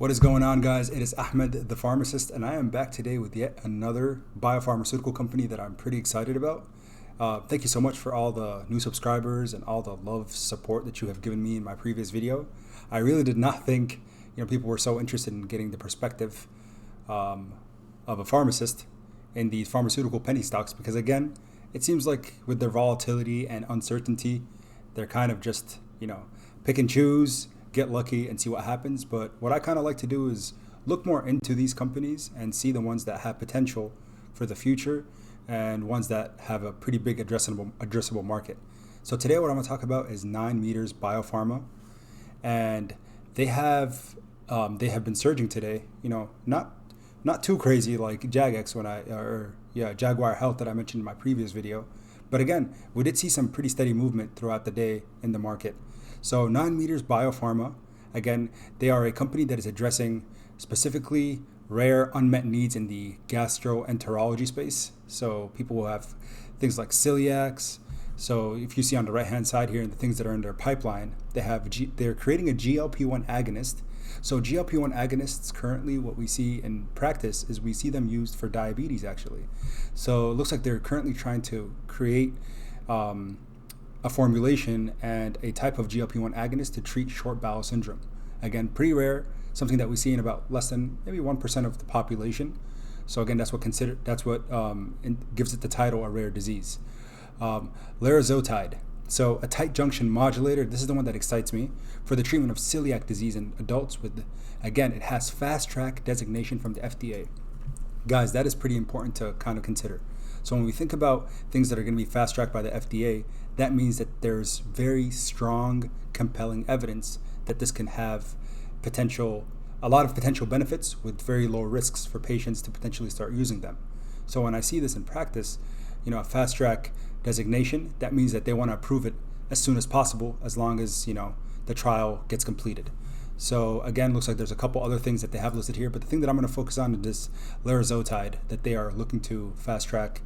What is going on, guys? It is Ahmed, the Pharmacist, and I am back today with yet another biopharmaceutical company that I'm pretty excited about. Thank you so much for all the new subscribers and all the love support that you have given me in my previous video. I really did not think people were so interested in getting the perspective of a pharmacist in these pharmaceutical penny stocks because, again, it seems like with their volatility and uncertainty, they're kind of just, pick and choose, get lucky and see what happens. But what I kind of like to do is look more into these companies and see the ones that have potential for the future and ones that have a pretty big addressable market. So today what I'm going to talk about is 9meters Biopharma, and they have been surging today. Not too crazy like JagX Jaguar Health that I mentioned in my previous video. But again, we did see some pretty steady movement throughout the day in the market. So 9meters Biopharma, again, they are a company that is addressing specifically rare unmet needs in the gastroenterology space. So people will have things like celiacs. So if you see on the right-hand side here, the things that are in their pipeline, they're creating a GLP-1 agonist. So GLP-1 agonists currently, what we see in practice is we see them used for diabetes, actually. So it looks like they're currently trying to create a formulation and a type of GLP-1 agonist to treat short bowel syndrome. Again, pretty rare, something that we see in about less than maybe 1% of the population. So again, that's what gives it the title a rare disease. Larazotide, so a tight junction modulator. This is the one that excites me for the treatment of celiac disease in adults with, again, it has fast track designation from the FDA. Guys, that is pretty important to kind of consider. So when we think about things that are going to be fast tracked by the FDA, that means that there's very strong, compelling evidence that this can have a lot of potential benefits with very low risks for patients to potentially start using them. So when I see this in practice, a fast track designation, that means that they want to approve it as soon as possible, as long as, the trial gets completed. So again, looks like there's a couple other things that they have listed here, but the thing that I'm going to focus on is this Larazotide that they are looking to fast track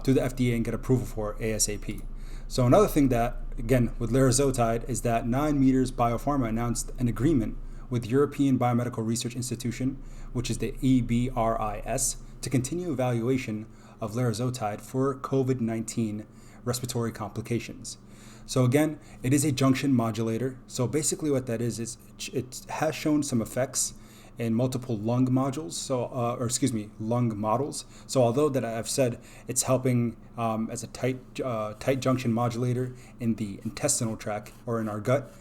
through the FDA and get approval for ASAP. So another thing that, again, with Larazotide is that 9meters Biopharma announced an agreement with European Biomedical Research Institution, which is the EBRIS, to continue evaluation of Larazotide for COVID-19 respiratory complications. So again, it is a junction modulator. So basically what that is it has shown some effects in multiple lung models. Lung models. So although that I've said it's helping as a tight junction modulator in the intestinal tract or in our gut,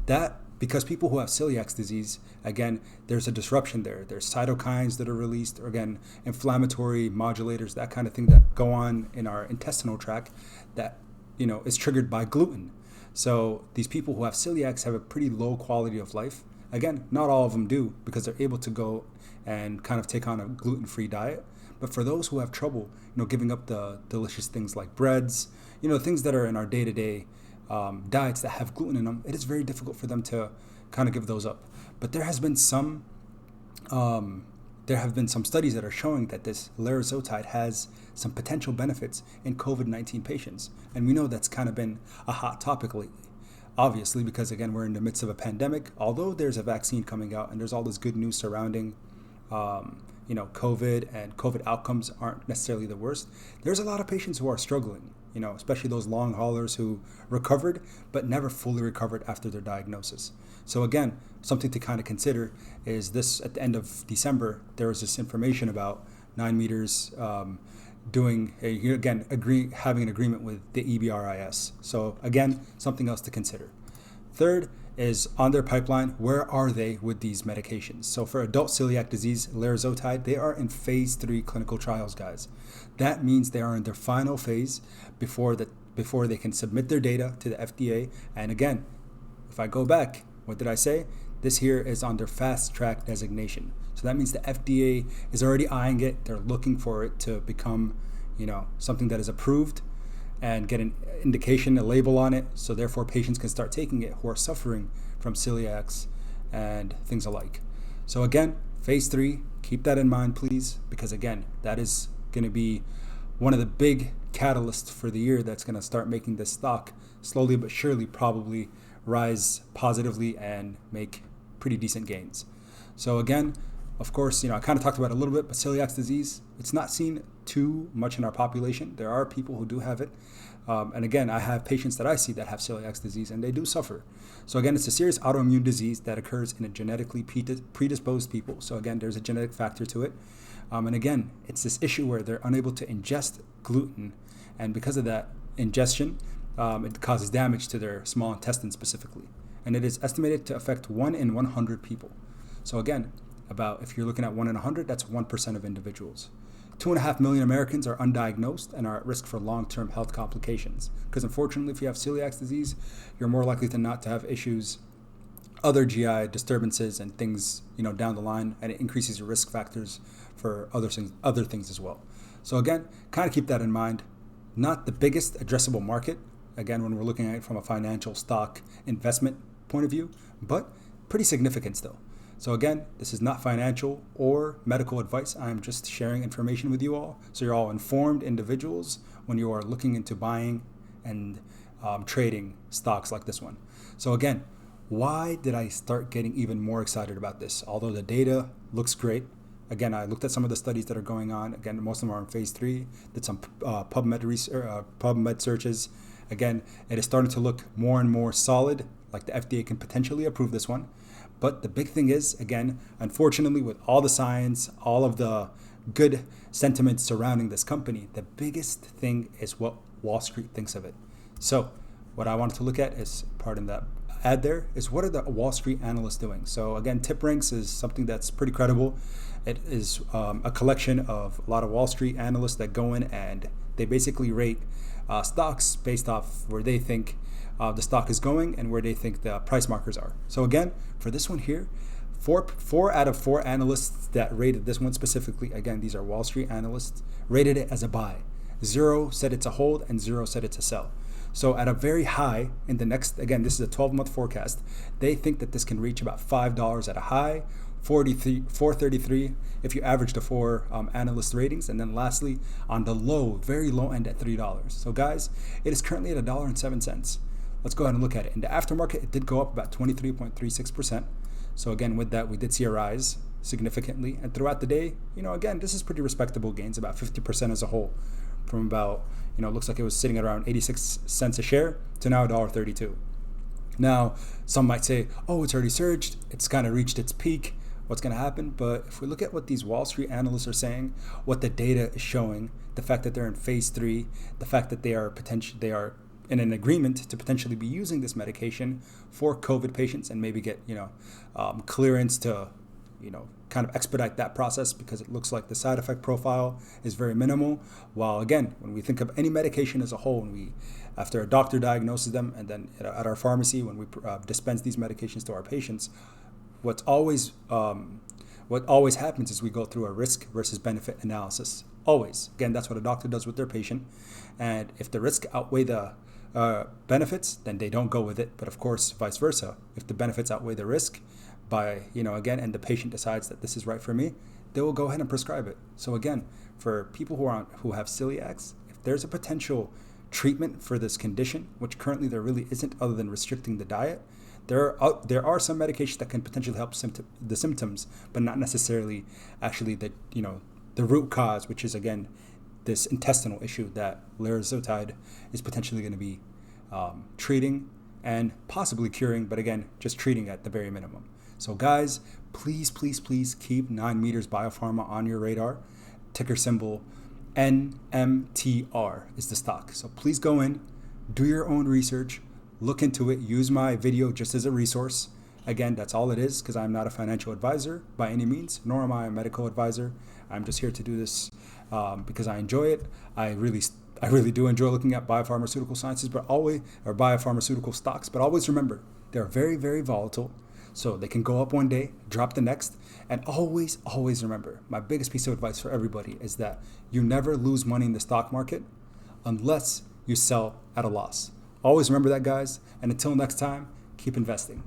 that because people who have celiac disease, again, there's a disruption there. There's cytokines that are released, or again, inflammatory modulators, that kind of thing that go on in our intestinal tract that is triggered by gluten. So these people who have celiacs have a pretty low quality of life. Again, not all of them do because they're able to go and kind of take on a gluten-free diet. But for those who have trouble, giving up the delicious things like breads, things that are in our day-to-day diets that have gluten in them, it is very difficult for them to kind of give those up. But there have been some studies that are showing that this Larazotide has some potential benefits in COVID-19 patients. And we know that's kind of been a hot topic lately. Obviously, because again, we're in the midst of a pandemic, although there's a vaccine coming out and there's all this good news surrounding COVID, and COVID outcomes aren't necessarily the worst. There's a lot of patients who are struggling, especially those long haulers who recovered but never fully recovered after their diagnosis. So again, something to kind of consider is this: at the end of December, there was this information about 9meters having an agreement with the EBRIS. So again, something else to consider. Third is on their pipeline, where are they with these medications? So for adult celiac disease, Larazotide, they are in phase 3 clinical trials, guys. That means they are in their final phase before they can submit their data to the FDA. And again, if I go back, what did I say? This here is on their fast track designation. So that means the FDA is already eyeing it. They're looking for it to become, something that is approved and get an indication, a label on it, so therefore patients can start taking it who are suffering from celiacs and things alike. So again, phase 3, keep that in mind, please, because again, that is going to be one of the big catalysts for the year that's going to start making this stock slowly but surely probably rise positively and make pretty decent gains. So again, of course, I kind of talked about it a little bit, but celiac disease, it's not seen too much in our population. There are people who do have it. And again, I have patients that I see that have celiac disease, and they do suffer. So again, it's a serious autoimmune disease that occurs in a genetically predisposed people. So again, there's a genetic factor to it. And again, it's this issue where they're unable to ingest gluten. And because of that ingestion, it causes damage to their small intestine specifically. And it is estimated to affect 1 in 100 people. So again, if you're looking at 1 in 100, that's 1% of individuals. 2.5 million Americans are undiagnosed and are at risk for long-term health complications. Because unfortunately, if you have celiac disease, you're more likely than not to have issues, other GI disturbances and things, down the line, and it increases your risk factors for other things as well. So again, kind of keep that in mind. Not the biggest addressable market, again, when we're looking at it from a financial stock investment point of view, but pretty significant still. So again, this is not financial or medical advice. I'm just sharing information with you all. So you're all informed individuals when you are looking into buying and trading stocks like this one. So again, why did I start getting even more excited about this? Although the data looks great. Again, I looked at some of the studies that are going on. Again, most of them are in phase 3. Did some PubMed searches. Again, it is starting to look more and more solid, like the FDA can potentially approve this one. But the big thing is, again, unfortunately, with all the science, all of the good sentiments surrounding this company, the biggest thing is what Wall Street thinks of it. So what I wanted to look at is, pardon that ad there, is what are the Wall Street analysts doing? So again, TipRanks is something that's pretty credible. It is a collection of a lot of Wall Street analysts that go in and they basically rate stocks based off where they think the stock is going and where they think the price markers are. So again, for this one here, four out of 4 analysts that rated this one specifically, again, these are Wall Street analysts, rated it as a buy. 0 said it's a hold and 0 said it's a sell. So at a very high in the next, again, this is a 12-month forecast, they think that this can reach about $5 at a high, $4.33 if you average the 4 analyst ratings, and then lastly on the low, very low end at $3. So guys, it is currently at $1.07. Let's go ahead and look at it. In the aftermarket, it did go up about 23.36%. So again, with that, we did see a rise significantly. And throughout the day, again, this is pretty respectable gains, about 50% as a whole, from about, looks like it was sitting at around 86 cents a share to now $1.32. Now, some might say, oh, it's already surged. It's kind of reached its peak. What's going to happen? But if we look at what these Wall Street analysts are saying, what the data is showing, the fact that they're in phase 3, the fact that they are in an agreement to potentially be using this medication for COVID patients and maybe get, clearance to, kind of expedite that process because it looks like the side effect profile is very minimal. While again, when we think of any medication as a whole, after a doctor diagnoses them and then at our pharmacy, when we dispense these medications to our patients, what always happens is we go through a risk versus benefit analysis. Always. Again, that's what a doctor does with their patient. And if the risk outweigh the benefits, then they don't go with it. But of course, vice versa. If the benefits outweigh the risk and the patient decides that this is right for me, they will go ahead and prescribe it. So again, for people who have celiacs, if there's a potential treatment for this condition, which currently there really isn't other than restricting the diet, there are some medications that can potentially help the symptoms, but not necessarily actually the root cause, which is again this intestinal issue that Larazotide is potentially going to be treating and possibly curing, but again, just treating at the very minimum. So guys, please keep 9 Meters Biopharma on your radar. Ticker symbol NMTR is the stock. So please go in, do your own research, look into it, use my video just as a resource. Again, that's all it is, because I'm not a financial advisor by any means, nor am I a medical advisor. I'm just here to do this because I enjoy it. I really do enjoy looking at biopharmaceutical sciences, biopharmaceutical stocks. But always remember, they're very, very volatile. So they can go up one day, drop the next. And always remember, my biggest piece of advice for everybody is that you never lose money in the stock market unless you sell at a loss. Always remember that, guys. And until next time, keep investing.